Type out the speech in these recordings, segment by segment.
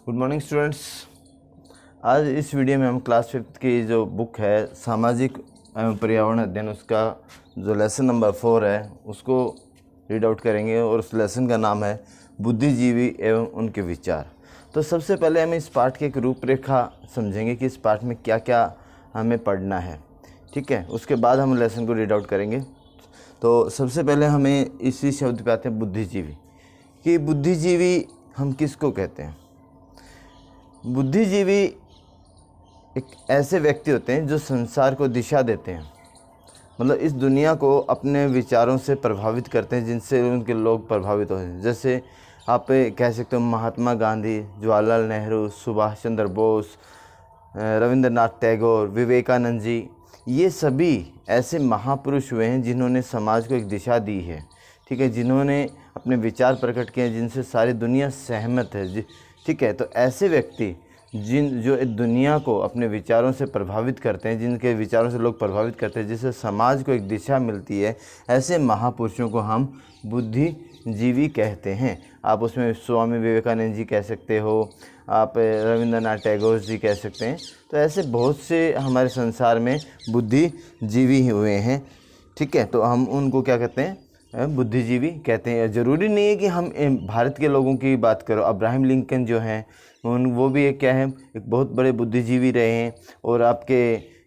Good morning students. आज इस video में हम क्लास 5 की जो बुक है सामाजिक एवं पर्यावरण अध्ययन, उसका जो लेसन नंबर 4 है उसको रीड आउट करेंगे और उस लेसन का नाम है बुद्धिजीवी एवं उनके विचार। तो सबसे पहले हम इस पाठ की एक रूपरेखा समझेंगे कि इस पाठ में क्या क्या हमें पढ़ना है, ठीक है। उसके बाद हम लेसन को रीड आउट करेंगे। तो सबसे पहले हमें इसी शब्द पे आते हैं बुद्धिजीवी, कि बुद्धिजीवी हम किसको कहते हैं। बुद्धिजीवी एक ऐसे व्यक्ति होते हैं जो संसार को दिशा देते हैं, मतलब इस दुनिया को अपने विचारों से प्रभावित करते हैं, जिनसे उनके लोग प्रभावित होते हैं। जैसे आप कह सकते हो महात्मा गांधी, जवाहरलाल नेहरू, सुभाष चंद्र बोस, रविंद्रनाथ टैगोर, विवेकानंद जी, ये सभी ऐसे महापुरुष हुए हैं जिन्होंने समाज को एक दिशा दी है, ठीक है, जिन्होंने अपने विचार प्रकट किए जिनसे सारी दुनिया सहमत है, ठीक है। तो ऐसे व्यक्ति जो इस दुनिया को अपने विचारों से प्रभावित करते हैं, जिनके विचारों से लोग प्रभावित करते हैं, जिससे समाज को एक दिशा मिलती है, ऐसे महापुरुषों को हम बुद्धिजीवी कहते हैं। आप उसमें स्वामी विवेकानंद जी कह सकते हो, आप रविंद्रनाथ टैगोर जी कह सकते हैं। तो ऐसे बहुत से हमारे संसार में बुद्धिजीवी हुए हैं, ठीक है। तो हम उनको क्या कहते हैं, बुद्धिजीवी कहते हैं। ज़रूरी नहीं है कि हम भारत के लोगों की बात करो। अब्राहम लिंकन जो हैं वो भी एक क्या है, एक बहुत बड़े बुद्धिजीवी रहे हैं। और आपके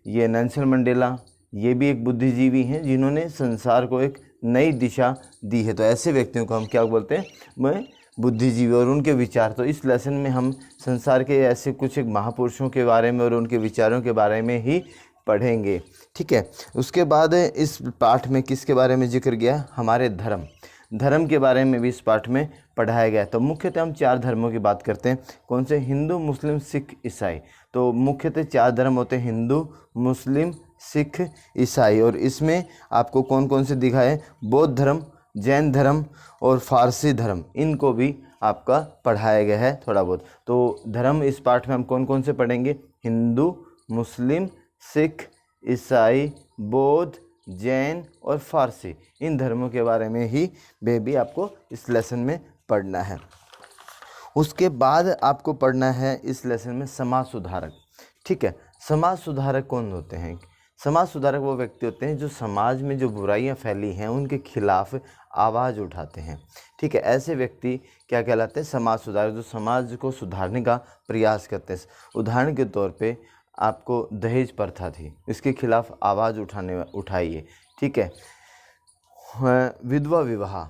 ये नेल्सन मंडेला, ये भी एक बुद्धिजीवी हैं जिन्होंने संसार को एक नई दिशा दी है। तो ऐसे व्यक्तियों को हम क्या बोलते हैं, मैं बुद्धिजीवी और उनके विचार। तो इस लेसन में हम संसार के ऐसे कुछ एक महापुरुषों के बारे में और उनके विचारों के बारे में ही पढ़ेंगे, ठीक है। उसके बाद इस पाठ में किसके बारे में जिक्र गया, हमारे धर्म के बारे में भी इस पाठ में पढ़ाया गया है। तो मुख्यतः हम 4 धर्मों की बात करते हैं। कौन से? हिंदू, मुस्लिम, सिख, ईसाई। तो मुख्यतः 4 धर्म होते हैं, हिंदू, मुस्लिम, सिख, ईसाई। और इसमें आपको कौन कौन से दिखाए, बौद्ध धर्म, जैन धर्म और फारसी धर्म, इनको भी आपका पढ़ाया गया है थोड़ा बहुत। तो धर्म इस पाठ में हम कौन कौन से पढ़ेंगे, हिंदू, मुस्लिम, सिख, ईसाई, बौद्ध, जैन और फारसी, इन धर्मों के बारे में ही भी आपको इस लेसन में पढ़ना है। उसके बाद आपको पढ़ना है इस लेसन में समाज सुधारक, ठीक है। समाज सुधारक कौन होते हैं? समाज सुधारक वो व्यक्ति होते हैं जो समाज में जो बुराइयां फैली हैं उनके खिलाफ आवाज़ उठाते हैं, ठीक है। ऐसे व्यक्ति क्या कहलाते हैं, समाज सुधारक, जो समाज को सुधारने का प्रयास करते हैं। उदाहरण के तौर पे आपको दहेज प्रथा थी, इसके खिलाफ आवाज़ उठाइए, ठीक है। विधवा विवाह,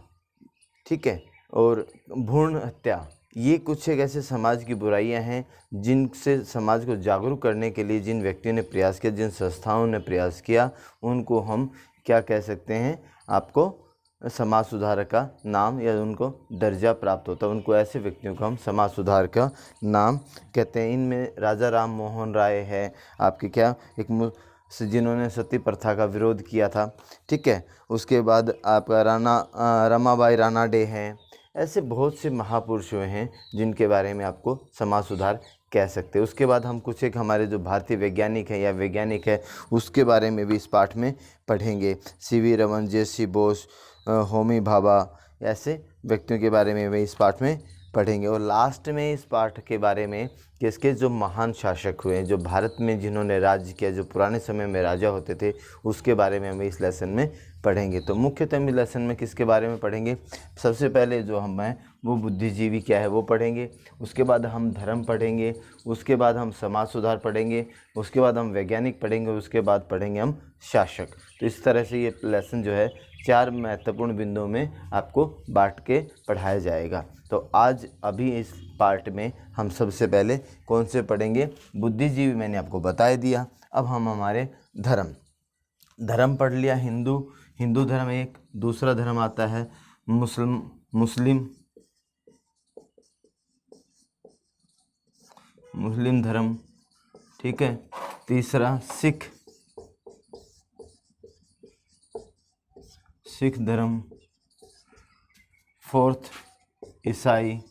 ठीक है, और भ्रूण हत्या, ये कुछ एक ऐसे समाज की बुराइयां हैं जिनसे समाज को जागरूक करने के लिए जिन व्यक्तियों ने प्रयास किया, जिन संस्थाओं ने प्रयास किया, उनको हम क्या कह सकते हैं, आपको समाज सुधारक का नाम या उनको दर्जा प्राप्त होता है, उनको ऐसे व्यक्तियों को हम समाज सुधार का नाम कहते हैं। इनमें राजा राम मोहन राय है, आपके क्या एक जिन्होंने सती प्रथा का विरोध किया था, ठीक है। उसके बाद आपका रमाबाई रानाडे हैं। ऐसे बहुत से महापुरुष हुए हैं जिनके बारे में आपको समाज सुधार कह सकते हैं। उसके बाद हम कुछ एक हमारे जो भारतीय वैज्ञानिक है या वैज्ञानिक है उसके बारे में भी इस पाठ में पढ़ेंगे। सीवी रमन, जे.सी. बोस, होमी भाभा, ऐसे व्यक्तियों के बारे में भी इस पाठ में पढ़ेंगे। और लास्ट में इस पाठ के बारे में किसके जो महान शासक हुए, जो भारत में जिन्होंने राज्य किया, जो पुराने समय में राजा होते थे, उसके बारे में हम इस लेसन में पढ़ेंगे। तो मुख्यतः इस लेसन में किसके बारे में पढ़ेंगे, सबसे पहले जो हम हैं वो बुद्धिजीवी क्या है वो पढ़ेंगे। उसके बाद हम धर्म पढ़ेंगे, उसके बाद हम समाज सुधार पढ़ेंगे, उसके बाद हम वैज्ञानिक पढ़ेंगे, उसके बाद पढ़ेंगे हम शासक। तो इस तरह से ये लेसन जो है 4 महत्वपूर्ण बिंदुओं में आपको बांट के पढ़ाया जाएगा। तो आज अभी इस पार्ट में हम सबसे पहले कौन से पढ़ेंगे, बुद्धिजीवी मैंने आपको बता दिया। अब हम हमारे धर्म पढ़ लिया, हिंदू धर्म एक, दूसरा धर्म आता है मुस्लिम धर्म, ठीक है। तीसरा सिख धर्म, फोर्थ ईसाई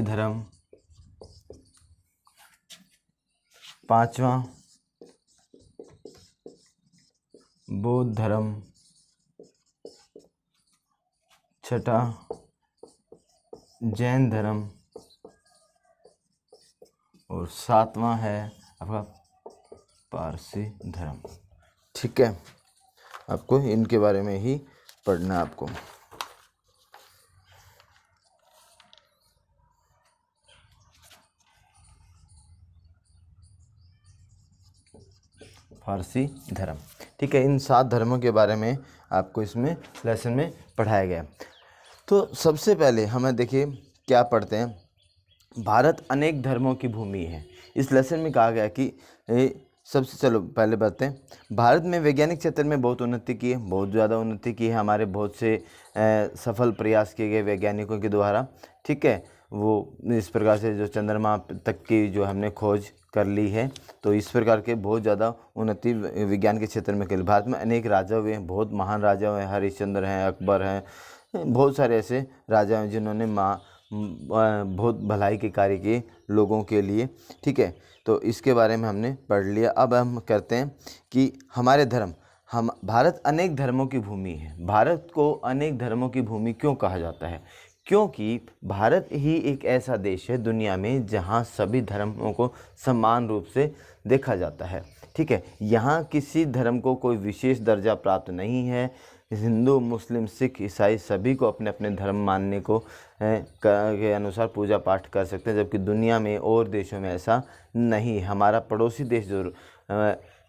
धर्म, पांचवा बौद्ध धर्म, छठा जैन धर्म, और सातवां है आपका पारसी धर्म। ठीक है, आपको इनके बारे में ही पढ़ना है आपको। फारसी धर्म। ठीक है, इन 7 धर्मों के बारे में आपको इसमें लेसन में पढ़ाया गया। तो सबसे पहले हमें देखिए क्या पढ़ते हैं, भारत अनेक धर्मों की भूमि है। इस लेसन में कहा गया कि सबसे चलो पहले बातें हैं, भारत में वैज्ञानिक क्षेत्र में बहुत उन्नति की है, बहुत ज़्यादा उन्नति की है। हमारे बहुत से सफल प्रयास किए गए वैज्ञानिकों के द्वारा। ठीक है, वो इस प्रकार से जो चंद्रमा तक की जो हमने खोज कर ली है, तो इस प्रकार के बहुत ज़्यादा उन्नति विज्ञान के क्षेत्र में करी। भारत में अनेक राजा हुए हैं, बहुत महान राजा हुए हैं, हरिश्चंद्र हैं, अकबर हैं, बहुत सारे ऐसे राजा हैं जिन्होंने बहुत भलाई के कार्य किए लोगों के लिए। ठीक है, तो इसके बारे में हमने पढ़ लिया। अब हम कहते हैं कि हमारे धर्म, हम भारत अनेक धर्मों की भूमि है। भारत को अनेक धर्मों की भूमि क्यों कहा जाता है? क्योंकि भारत ही एक ऐसा देश है दुनिया में जहाँ सभी धर्मों को समान रूप से देखा जाता है। ठीक है, यहाँ किसी धर्म को कोई विशेष दर्जा प्राप्त नहीं है। हिंदू, मुस्लिम, सिख, ईसाई सभी को अपने अपने धर्म मानने को के अनुसार पूजा पाठ कर सकते हैं, जबकि दुनिया में और देशों में ऐसा नहीं। हमारा पड़ोसी देश जो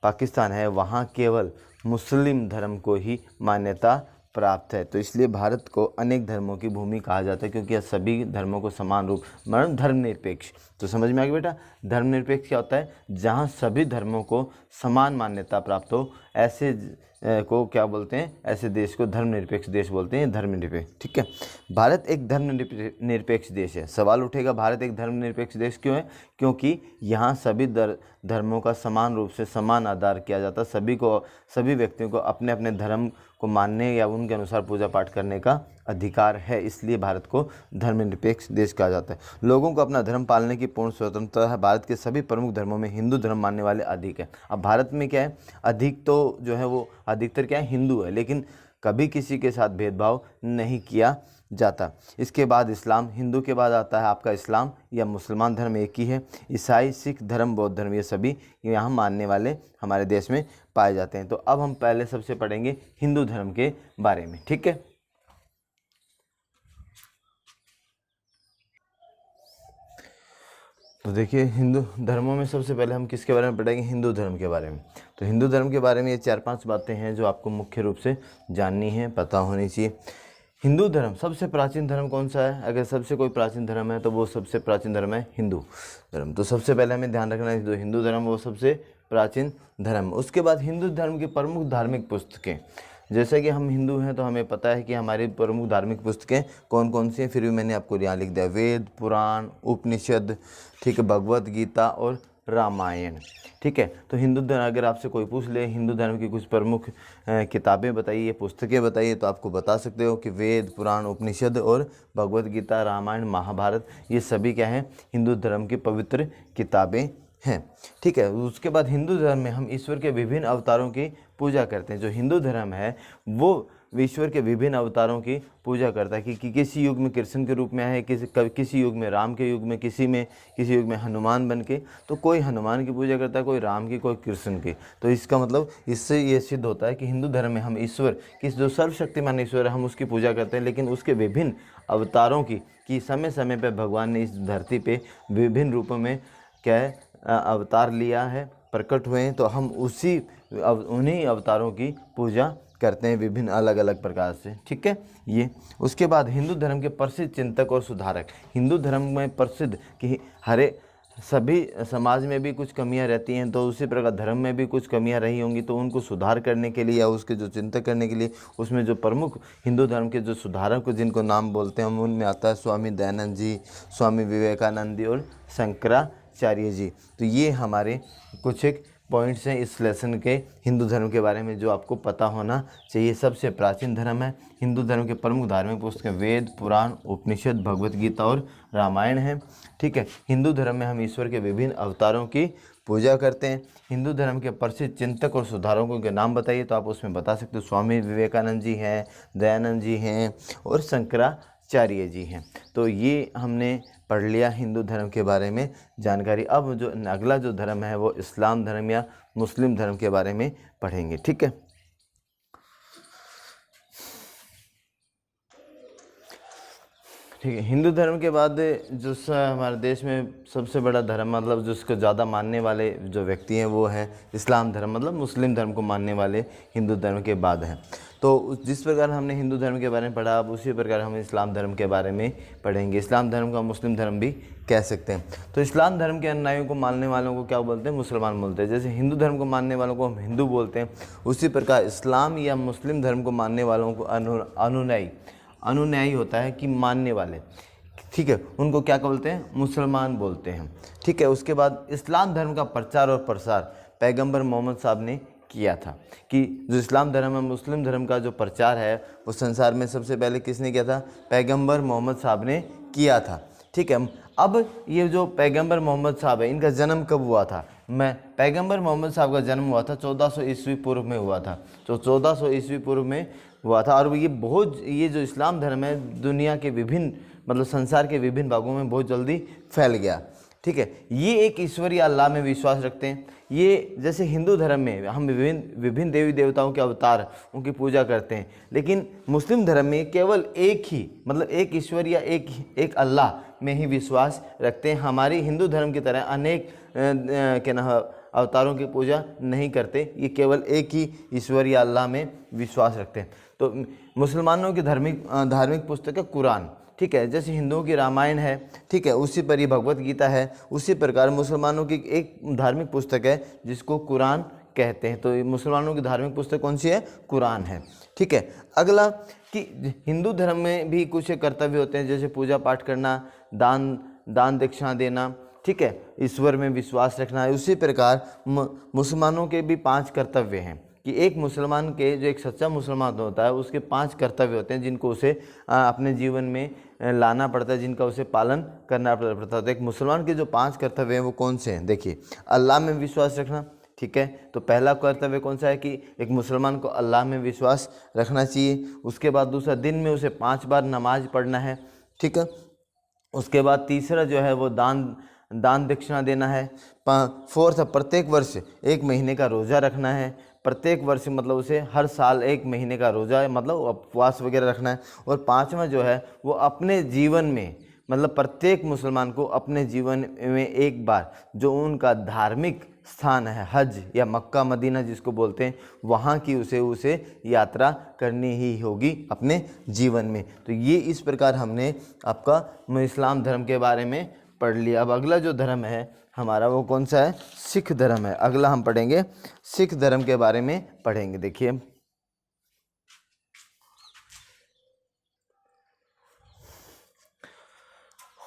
पाकिस्तान है, वहाँ केवल मुस्लिम धर्म को ही मान्यता प्राप्त है। तो इसलिए भारत को अनेक धर्मों की भूमि कहा जाता है, क्योंकि यह सभी धर्मों को समान रूप, मतलब धर्मनिरपेक्ष। तो समझ में आ गया बेटा, धर्मनिरपेक्ष क्या होता है? जहाँ सभी धर्मों को समान मान्यता प्राप्त हो, ऐसे को क्या बोलते हैं? ऐसे देश को धर्मनिरपेक्ष देश बोलते हैं, धर्मनिरपेक्ष। ठीक है, भारत एक धर्मनिरपेक्ष देश है। सवाल उठेगा, भारत एक धर्मनिरपेक्ष देश क्यों है? क्योंकि यहाँ सभी धर्मों का समान रूप से समान आदर किया जाता है। सभी व्यक्तियों को अपने अपने धर्म को मानने या उनके अनुसार पूजा पाठ करने का अधिकार है, इसलिए भारत को धर्मनिरपेक्ष देश कहा जाता है। लोगों को अपना धर्म पालने की पूर्ण स्वतंत्रता है। भारत के सभी प्रमुख धर्मों में हिंदू धर्म मानने वाले अधिक है। अब भारत में क्या है, अधिक तो जो है वो अधिकतर क्या है, हिंदू है, लेकिन कभी किसी के साथ भेदभाव नहीं किया जाता। इसके बाद इस्लाम, हिंदू के बाद आता है आपका इस्लाम या मुसलमान धर्म एक ही है। ईसाई, सिख धर्म, बौद्ध धर्म, ये सभी यहाँ मानने वाले हमारे देश में पाए जाते हैं। तो अब हम पहले सबसे पढ़ेंगे हिंदू धर्म के बारे में। ठीक है, तो देखिए हिंदू धर्मों में सबसे पहले हम किसके बारे में पढ़ेंगे? हिंदू धर्म के बारे में। तो हिंदू धर्म के बारे में ये 4-5 बातें हैं जो आपको मुख्य रूप से जाननी है, पता होनी चाहिए। हिंदू धर्म सबसे प्राचीन धर्म कौन सा है? अगर सबसे कोई प्राचीन धर्म है तो वो सबसे प्राचीन धर्म है हिंदू धर्म। तो सबसे पहले हमें ध्यान रखना है, हिंदू धर्म वो सबसे प्राचीन धर्म। उसके बाद हिंदू धर्म की प्रमुख धार्मिक पुस्तकें, जैसे कि हम हिंदू हैं तो हमें पता है कि हमारी प्रमुख धार्मिक पुस्तकें कौन कौन सी हैं, फिर भी मैंने आपको यहाँ लिख दिया। वेद, पुराण, उपनिषद, ठीक है, भगवत गीता और रामायण। ठीक है, तो हिंदू धर्म, अगर आपसे कोई पूछ ले हिंदू धर्म की कुछ प्रमुख किताबें बताइए, पुस्तकें बताइए, तो आपको बता सकते हो कि वेद, पुराण, उपनिषद और भगवत गीता, रामायण, महाभारत, ये सभी क्या हैं? हिंदू धर्म की पवित्र किताबें हैं। ठीक है, उसके बाद हिंदू धर्म में हम ईश्वर के विभिन्न अवतारों की पूजा करते हैं। जो हिंदू धर्म है वो ईश्वर के विभिन्न अवतारों की पूजा करता है कि किसी युग में कृष्ण के रूप में आए, किसी युग में राम के युग में, किसी युग में हनुमान बन के। तो कोई हनुमान की पूजा करता है, कोई राम की, कोई कृष्ण की। तो इसका मतलब इससे ये सिद्ध होता है कि हिंदू धर्म में हम ईश्वर की, जो सर्वशक्तिमान ईश्वर है, हम उसकी पूजा करते हैं, लेकिन उसके विभिन्न अवतारों की समय समय पर भगवान ने इस धरती पर विभिन्न रूपों में क्या है अवतार लिया है, प्रकट हुए हैं, तो हम उन्हीं अवतारों की पूजा करते हैं विभिन्न अलग अलग प्रकार से। ठीक है, ये उसके बाद हिंदू धर्म के प्रसिद्ध चिंतक और सुधारक। हिंदू धर्म में प्रसिद्ध कि हरे सभी समाज में भी कुछ कमियां रहती हैं, तो उसी प्रकार धर्म में भी कुछ कमियां रही होंगी, तो उनको सुधार करने के लिए या उसके जो चिंतक करने के लिए उसमें जो प्रमुख हिंदू धर्म के जो सुधारक जिनको नाम बोलते हैं, उनमें आता है स्वामी दयानंद जी, स्वामी विवेकानंद जी और शंकराचार्य जी। तो ये हमारे कुछ एक पॉइंट्स हैं इस लेसन के हिंदू धर्म के बारे में जो आपको पता होना चाहिए। सबसे प्राचीन धर्म है। हिंदू धर्म के प्रमुख धार्मिक पुस्तकें वेद, पुराण, उपनिषद, भगवत गीता और रामायण है। ठीक है, हिंदू धर्म में हम ईश्वर के विभिन्न अवतारों की पूजा करते हैं। हिंदू धर्म के प्रसिद्ध चिंतक और सुधारकों के नाम बताइए, तो आप उसमें बता सकते हो स्वामी विवेकानंद जी हैं, दयानंद जी हैं और शंकराचार्य भट्टाचार्य जी हैं। तो ये हमने पढ़ लिया हिंदू धर्म के बारे में जानकारी। अब जो अगला जो धर्म है वो इस्लाम धर्म या मुस्लिम धर्म के बारे में पढ़ेंगे। ठीक है, ठीक है। हिंदू धर्म के बाद जो हमारे देश में सबसे बड़ा धर्म, मतलब जिसको ज़्यादा मानने वाले जो व्यक्ति हैं वो है इस्लाम धर्म, मतलब मुस्लिम धर्म को मानने वाले हिंदू धर्म के बाद हैं। तो जिस प्रकार हमने हिंदू धर्म के बारे में पढ़ा, अब उसी प्रकार हम इस्लाम धर्म के बारे में पढ़ेंगे। इस्लाम धर्म का मुस्लिम धर्म भी कह सकते हैं। तो इस्लाम धर्म के अनुयायियों को मानने वालों को क्या बोलते हैं? मुसलमान बोलते हैं। जैसे हिंदू धर्म को मानने वालों को हम हिंदू बोलते हैं, उसी प्रकार इस्लाम या मुस्लिम धर्म को मानने वालों को अनुयायी होता है कि मानने वाले, ठीक है, उनको क्या बोलते हैं? मुसलमान बोलते हैं। ठीक है, उसके बाद इस्लाम धर्म का प्रचार और प्रसार पैगंबर मोहम्मद साहब ने किया था। कि जो इस्लाम धर्म है, मुस्लिम धर्म का जो प्रचार है वो संसार में सबसे पहले किसने किया था? पैगंबर मोहम्मद साहब ने किया था। ठीक है, अब ये जो पैगंबर मोहम्मद साहब है, इनका जन्म कब हुआ था? पैगंबर मोहम्मद साहब का जन्म हुआ था 1400 ईस्वी पूर्व में हुआ था। तो 1400 ईस्वी पूर्व में हुआ था। और ये जो इस्लाम धर्म है दुनिया के विभिन्न, मतलब संसार के विभिन्न भागों में बहुत जल्दी फैल गया। ठीक है, ये एक ईश्वरीय अल्लाह में विश्वास रखते हैं। ये जैसे हिंदू धर्म में हम विभिन्न देवी देवताओं के अवतार, उनकी पूजा करते हैं, लेकिन मुस्लिम धर्म में केवल एक ही, मतलब एक ईश्वर या एक अल्लाह में ही विश्वास रखते हैं। हमारी हिंदू धर्म की तरह अनेक अवतारों की पूजा नहीं करते, ये केवल एक ही ईश्वर या अल्लाह में विश्वास रखते हैं। तो मुसलमानों की धार्मिक पुस्तक है कुरान। ठीक है, जैसे हिंदुओं की रामायण है, ठीक है, उसी पर ही भगवत गीता है, उसी प्रकार मुसलमानों की एक धार्मिक पुस्तक है जिसको कुरान कहते हैं। तो मुसलमानों की धार्मिक पुस्तक कौन सी है? कुरान है। ठीक है, अगला कि हिंदू धर्म में भी कुछ कर्तव्य होते हैं, जैसे पूजा पाठ करना, दान दक्षिणा देना, ठीक है, ईश्वर में विश्वास रखना है। उसी प्रकार मुसलमानों के भी 5 कर्तव्य हैं कि एक मुसलमान के, जो एक सच्चा मुसलमान होता है, उसके 5 कर्तव्य होते हैं जिनको उसे अपने जीवन में लाना पड़ता है, जिनका उसे पालन करना पड़ता है। तो एक मुसलमान के जो 5 कर्तव्य हैं वो कौन से हैं? देखिए, अल्लाह में विश्वास रखना। ठीक है, तो पहला कर्तव्य कौन सा है कि एक मुसलमान को अल्लाह में विश्वास रखना चाहिए। उसके बाद दूसरा, दिन में उसे 5 बार नमाज पढ़ना है। ठीक है, उसके बाद तीसरा जो है वो दान दक्षिणा देना है। 4th, प्रत्येक वर्ष 1 महीने का रोज़ा रखना है। प्रत्येक वर्ष मतलब उसे हर साल 1 महीने का रोज़ा, मतलब उपवास वगैरह रखना है। और 5वां जो है वो अपने जीवन में, मतलब प्रत्येक मुसलमान को अपने जीवन में एक बार जो उनका धार्मिक स्थान है, हज या मक्का मदीना जिसको बोलते हैं, वहाँ की उसे यात्रा करनी ही होगी अपने जीवन में। तो ये इस प्रकार हमने आपका इस्लाम धर्म के बारे में पढ़ लिया। अब अगला जो धर्म है हमारा वो कौन सा है? सिख धर्म है। अगला हम पढ़ेंगे सिख धर्म के बारे में पढ़ेंगे। देखिए,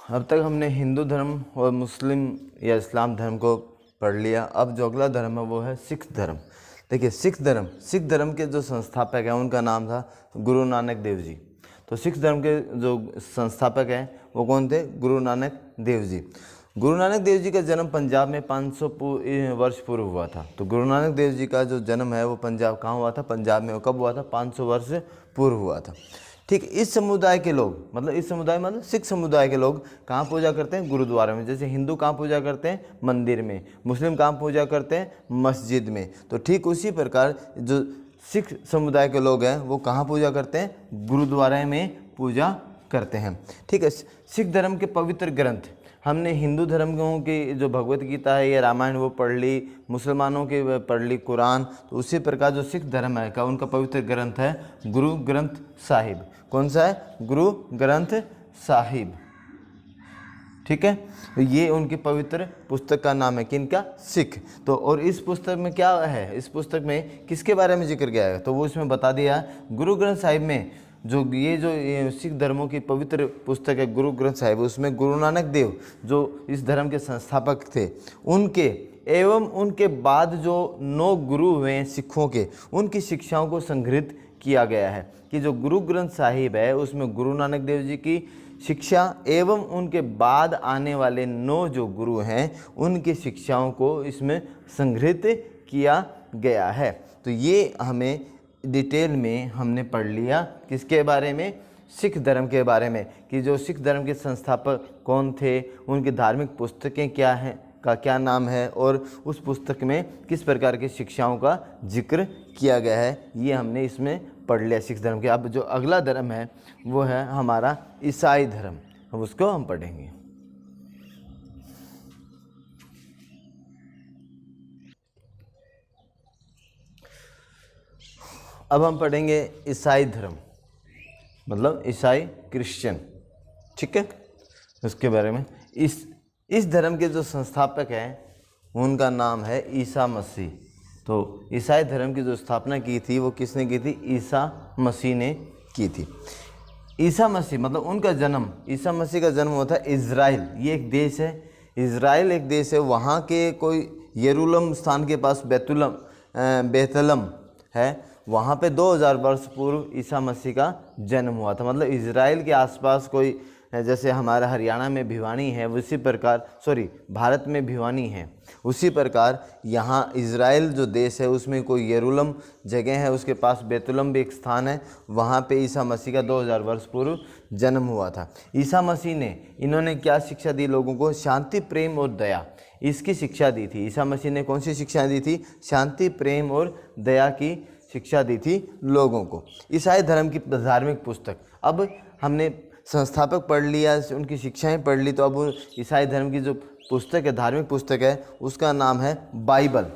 अब तक हमने हिंदू धर्म और मुस्लिम या इस्लाम धर्म को पढ़ लिया। अब जो अगला धर्म है वो है सिख धर्म। देखिए, सिख धर्म के जो संस्थापक हैं उनका नाम था गुरु नानक देव जी। तो सिख धर्म के जो संस्थापक हैं वो कौन थे? गुरु नानक देव जी। गुरु नानक देव जी का जन्म पंजाब में 500 वर्ष पूर्व हुआ था। तो गुरु नानक देव जी का जो जन्म है वो पंजाब कहाँ हुआ था? पंजाब में। कब हुआ था? 500 वर्ष पूर्व हुआ था। ठीक, इस समुदाय के लोग, मतलब सिख समुदाय के लोग कहाँ पूजा करते हैं? गुरुद्वारे में। जैसे हिंदू कहाँ पूजा करते हैं? मंदिर में। मुस्लिम कहाँ पूजा करते हैं? मस्जिद में। तो ठीक उसी प्रकार जो सिख समुदाय के लोग हैं वो कहाँ पूजा करते हैं? गुरुद्वारे में पूजा करते हैं। ठीक है, सिख धर्म के पवित्र ग्रंथ, हमने हिंदू धर्मों की जो भगवत गीता है या रामायण वो पढ़ ली, मुसलमानों की पढ़ ली कुरान। तो उसी प्रकार जो सिख धर्म है का उनका पवित्र ग्रंथ है गुरु ग्रंथ साहिब। कौन सा है? गुरु ग्रंथ साहिब। ठीक है, ये उनकी पवित्र पुस्तक का नाम है। किनका? सिख। तो और इस पुस्तक में क्या है? इस पुस्तक में किसके बारे में जिक्र किया है? तो वो इसमें बता दिया, गुरु ग्रंथ साहिब में जो सिख धर्मों की पवित्र पुस्तक है गुरु ग्रंथ साहिब, उसमें गुरु नानक देव जो इस धर्म के संस्थापक थे, उनके एवं उनके बाद जो 9 गुरु हुए हैं सिखों के, उनकी शिक्षाओं को संग्रहित किया गया है। कि जो गुरु ग्रंथ साहिब है उसमें गुरु नानक देव जी की शिक्षा एवं उनके बाद आने वाले 9 जो गुरु हैं उनकी शिक्षाओं को इसमें संग्रहित किया गया है। तो ये हमें डिटेल में हमने पढ़ लिया किसके बारे में? सिख धर्म के बारे में कि जो सिख धर्म के संस्थापक कौन थे, उनकी धार्मिक पुस्तकें क्या हैं, का क्या नाम है और उस पुस्तक में किस प्रकार की शिक्षाओं का जिक्र किया गया है, ये हमने इसमें पढ़ लिया सिख धर्म के। अब जो अगला धर्म है वो है हमारा ईसाई धर्म, अब उसको हम पढ़ेंगे। अब हम पढ़ेंगे ईसाई धर्म, मतलब ईसाई क्रिश्चियन, ठीक है, उसके बारे में। इस धर्म के जो संस्थापक हैं उनका नाम है ईसा मसीह। तो ईसाई धर्म की जो स्थापना की थी वो किसने की थी? ईसा मसीह ने की थी। ईसा मसीह मतलब उनका जन्म, ईसा मसीह का जन्म हुआ था इज़राइल, ये एक देश है, इज़राइल एक देश है, वहाँ के कोई यरूशलेम स्थान के पास बेतलम है, वहाँ पे 2000 वर्ष पूर्व ईसा मसीह का जन्म हुआ था। मतलब इज़राइल के आसपास कोई, जैसे हमारा हरियाणा में भिवानी है उसी प्रकार, भारत में भिवानी है, उसी प्रकार यहाँ इज़राइल जो देश है उसमें कोई यरूशलेम जगह है, उसके पास बेतुलम भी एक स्थान है, वहाँ पे ईसा मसीह का 2000 वर्ष पूर्व जन्म हुआ था। ईसा मसीह ने, इन्होंने क्या शिक्षा दी लोगों को? शांति, प्रेम और दया, इसकी शिक्षा दी थी। ईसा मसीह ने कौन सी शिक्षा दी थी? शांति, प्रेम और दया की शिक्षा दी थी लोगों को। ईसाई धर्म की धार्मिक पुस्तक, अब हमने संस्थापक पढ़ लिया, उनकी शिक्षाएं पढ़ ली, तो अब ईसाई धर्म की जो पुस्तक है, धार्मिक पुस्तक है, उसका नाम है बाइबल।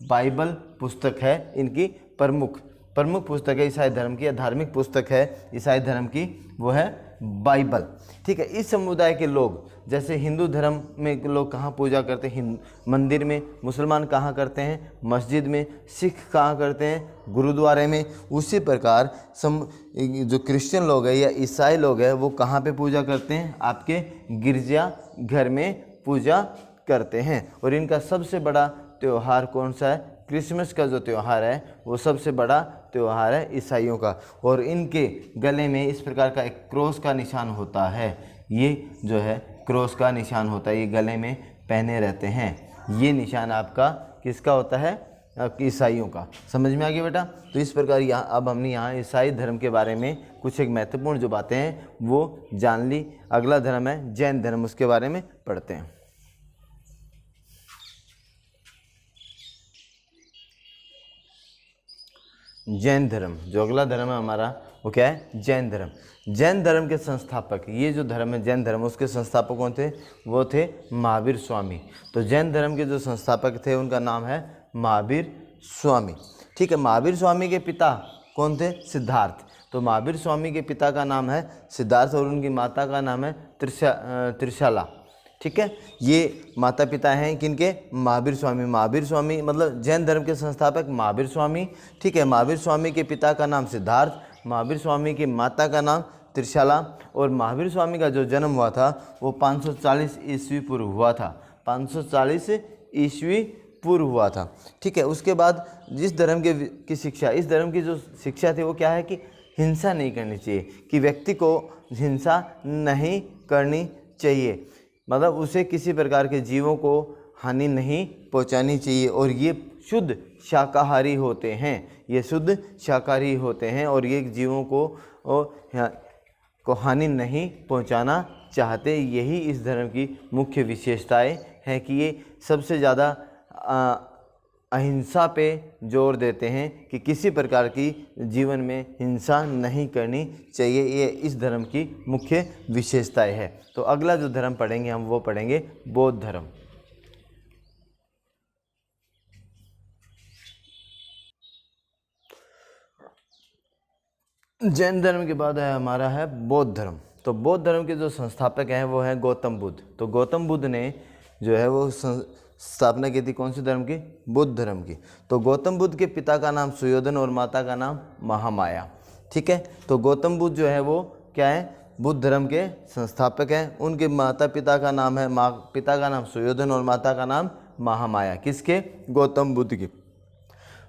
बाइबल पुस्तक है इनकी प्रमुख पुस्तक है ईसाई धर्म की, धार्मिक पुस्तक है ईसाई धर्म की, वो है बाइबल, ठीक है। इस समुदाय के लोग, जैसे हिंदू धर्म में लोग कहाँ पूजा करते हैं? मंदिर में। मुसलमान कहाँ करते हैं? मस्जिद में। सिख कहाँ करते हैं? गुरुद्वारे में। उसी प्रकार जो क्रिश्चियन लोग हैं या ईसाई लोग हैं वो कहाँ पे पूजा करते हैं? आपके गिरजा घर में पूजा करते हैं। और इनका सबसे बड़ा त्यौहार कौन सा है? क्रिसमस का जो त्यौहार है वो सबसे बड़ा त्यौहार है ईसाइयों का। और इनके गले में इस प्रकार का एक क्रॉस का निशान होता है, ये जो है क्रॉस का निशान होता है, ये गले में पहने रहते हैं। ये निशान आपका किसका होता है? ईसाइयों का। समझ में आ गया बेटा? तो इस प्रकार यहाँ अब हमने यहाँ ईसाई धर्म के बारे में कुछ एक महत्वपूर्ण जो बातें हैं वो जान ली। अगला धर्म है जैन धर्म, उसके बारे में पढ़ते हैं। जैन धर्म, जो अगला धर्म है हमारा वो क्या है? जैन धर्म। जैन धर्म के संस्थापक, ये जो धर्म है जैन धर्म, उसके संस्थापक कौन थे? वो थे महावीर स्वामी। तो जैन धर्म के जो संस्थापक थे उनका नाम है महावीर स्वामी, ठीक है। महावीर स्वामी के पिता कौन थे? सिद्धार्थ। तो महावीर स्वामी के पिता का नाम है सिद्धार्थ और उनकी माता का नाम है त्रिशाला, ठीक है। ये माता पिता हैं किनके? महावीर स्वामी। महावीर स्वामी मतलब जैन धर्म के संस्थापक महावीर स्वामी, ठीक है। महावीर स्वामी के पिता का नाम सिद्धार्थ, महावीर स्वामी की माता का नाम त्रिशाला। और महावीर स्वामी का जो जन्म हुआ था वो 540 ईस्वी पूर्व हुआ था, 540 ईस्वी पूर्व हुआ था, ठीक है। उसके बाद जिस धर्म की शिक्षा, इस धर्म की जो शिक्षा थी वो क्या है कि हिंसा नहीं करनी चाहिए, कि व्यक्ति को हिंसा नहीं करनी चाहिए, मतलब उसे किसी प्रकार के जीवों को हानि नहीं पहुंचानी चाहिए। और ये शुद्ध शाकाहारी होते हैं, ये शुद्ध शाकाहारी होते हैं और ये जीवों को हानि नहीं पहुंचाना चाहते। यही इस धर्म की मुख्य विशेषताएं हैं कि ये सबसे ज़्यादा अहिंसा पे जोर देते हैं, कि किसी प्रकार की जीवन में हिंसा नहीं करनी चाहिए। ये इस धर्म की मुख्य विशेषताएं है। तो अगला जो धर्म पढ़ेंगे हम वो पढ़ेंगे बौद्ध धर्म। जैन धर्म के बाद है हमारा है बौद्ध धर्म। तो बौद्ध धर्म के जो संस्थापक हैं वो हैं गौतम बुद्ध। तो गौतम बुद्ध ने जो है वो स्थापना की थी कौन सी धर्म की? बुद्ध धर्म की। तो गौतम बुद्ध के पिता का नाम सुयोधन और माता का नाम महामाया, ठीक है। तो गौतम बुद्ध जो है वो क्या है? बुद्ध धर्म के संस्थापक हैं। उनके माता पिता का नाम है, पिता का नाम सुयोधन और माता का नाम महामाया। किसके? गौतम बुद्ध के।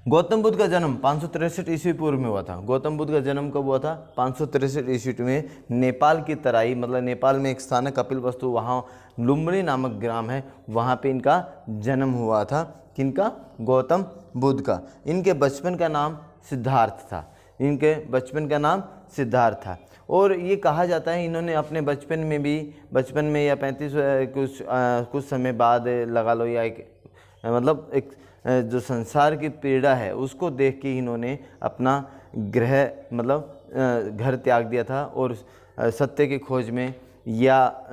गौतम बुद्ध का जन्म 563 ईस्वी पूर्व में हुआ था। गौतम बुद्ध का जन्म कब हुआ था? 563 ईस्वी में नेपाल की तराई, मतलब नेपाल में एक स्थान है कपिलवस्तु, वहाँ लुम्बिनी नामक ग्राम है, वहाँ पे इनका जन्म हुआ था। किनका? गौतम बुद्ध का। इनके बचपन का नाम सिद्धार्थ था। इनके बचपन का नाम सिद्धार्थ था। और ये कहा जाता है इन्होंने अपने बचपन में या 35 कुछ समय बाद लगा लो, या एक जो संसार की पीड़ा है उसको देख के इन्होंने अपना घर त्याग दिया था, और सत्य की खोज में या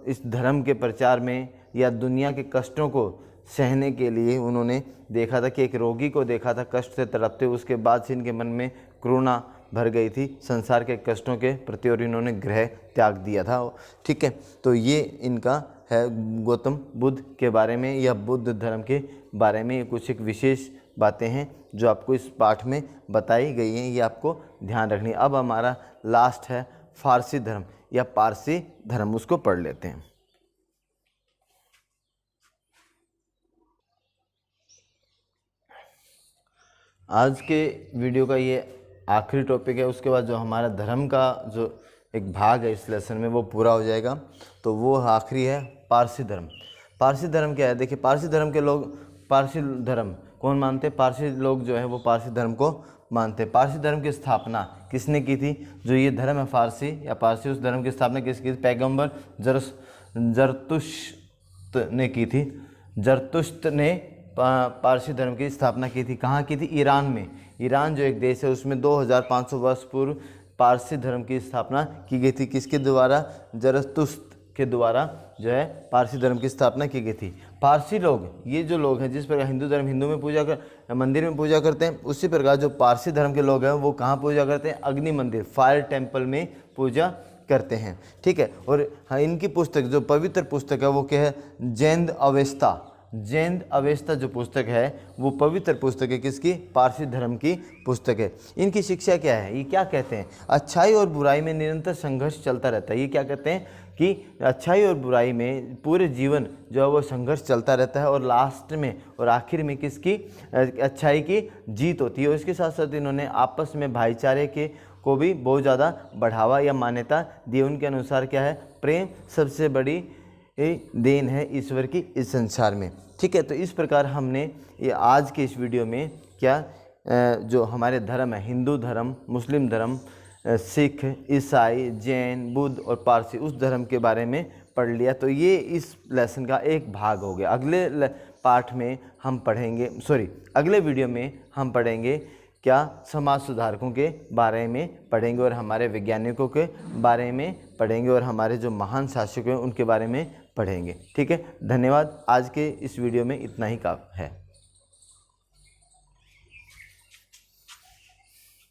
इस धर्म के प्रचार में या दुनिया के कष्टों को सहने के लिए उन्होंने देखा था कि एक रोगी को देखा था कष्ट से तड़पते, उसके बाद से इनके मन में करुणा भर गई थी संसार के कष्टों के प्रति, और इन्होंने गृह त्याग दिया था। ठीक है, तो ये इनका है गौतम बुद्ध के बारे में या बुद्ध धर्म के बारे में कुछ एक विशेष बातें हैं जो आपको इस पाठ में बताई गई हैं, ये आपको ध्यान रखनी है। अब हमारा लास्ट है फारसी धर्म या पारसी धर्म, उसको पढ़ लेते हैं। आज के वीडियो का ये आखिरी टॉपिक है, उसके बाद जो हमारा धर्म का जो एक भाग है इस लेसन में वो पूरा हो जाएगा। तो वो आखिरी है पारसी धर्म। पारसी धर्म क्या है? देखिए, पारसी धर्म के लोग पारसी धर्म कौन मानते हैं? पारसी लोग जो है वो पारसी धर्म को मानते हैं। पारसी धर्म की स्थापना किसने की थी? जो ये धर्म है फारसी या पारसी, उस धर्म की स्थापना किसकी थी? पैगंबर जरतुश्त ने की थी। जरतुश्त ने पारसी धर्म की स्थापना की थी। कहाँ की थी? ईरान में। ईरान जो एक देश है उसमें 2500 वर्ष पूर्व पारसी धर्म की स्थापना की गई थी। किसके द्वारा? जरतुश्त के द्वारा जो है पारसी धर्म की स्थापना की गई थी। पारसी लोग, ये जो लोग हैं, जिस प्रकार हिंदू धर्म हिंदू में मंदिर में पूजा करते हैं, उसी प्रकार जो पारसी धर्म के लोग हैं वो कहाँ पूजा करते हैं? अग्नि मंदिर, फायर टेम्पल में पूजा करते हैं। ठीक है, और हाँ, इनकी पुस्तक जो पवित्र पुस्तक है वो क्या है? जैन अवेस्ता। जैन अवेस्ता जो पुस्तक है वो पवित्र पुस्तक है। किसकी? पारसी धर्म की पुस्तक है। इनकी शिक्षा क्या है? ये क्या कहते हैं? अच्छाई और बुराई में निरंतर संघर्ष चलता रहता है। ये क्या कहते हैं कि अच्छाई और बुराई में पूरे जीवन जो है वो संघर्ष चलता रहता है, और लास्ट में और आखिर में किसकी? अच्छाई की जीत होती है। और इसके साथ साथ इन्होंने आपस में भाईचारे के को भी बहुत ज़्यादा बढ़ावा या मान्यता दी। उनके अनुसार क्या है? प्रेम सबसे बड़ी देन है ईश्वर की इस संसार में। ठीक है, तो इस प्रकार हमने ये आज के इस वीडियो में क्या जो हमारे धर्म है, हिंदू धर्म, मुस्लिम धर्म, सिख, ईसाई, जैन, बुद्ध और पारसी, उस धर्म के बारे में पढ़ लिया। तो ये इस लेसन का एक भाग हो गया। अगले पाठ में हम पढ़ेंगे, अगले वीडियो में हम पढ़ेंगे क्या? समाज सुधारकों के बारे में पढ़ेंगे, और हमारे वैज्ञानिकों के बारे में पढ़ेंगे, और हमारे जो महान शासक हैं उनके बारे में पढ़ेंगे। ठीक है, धन्यवाद। आज के इस वीडियो में इतना ही काफ़ी है।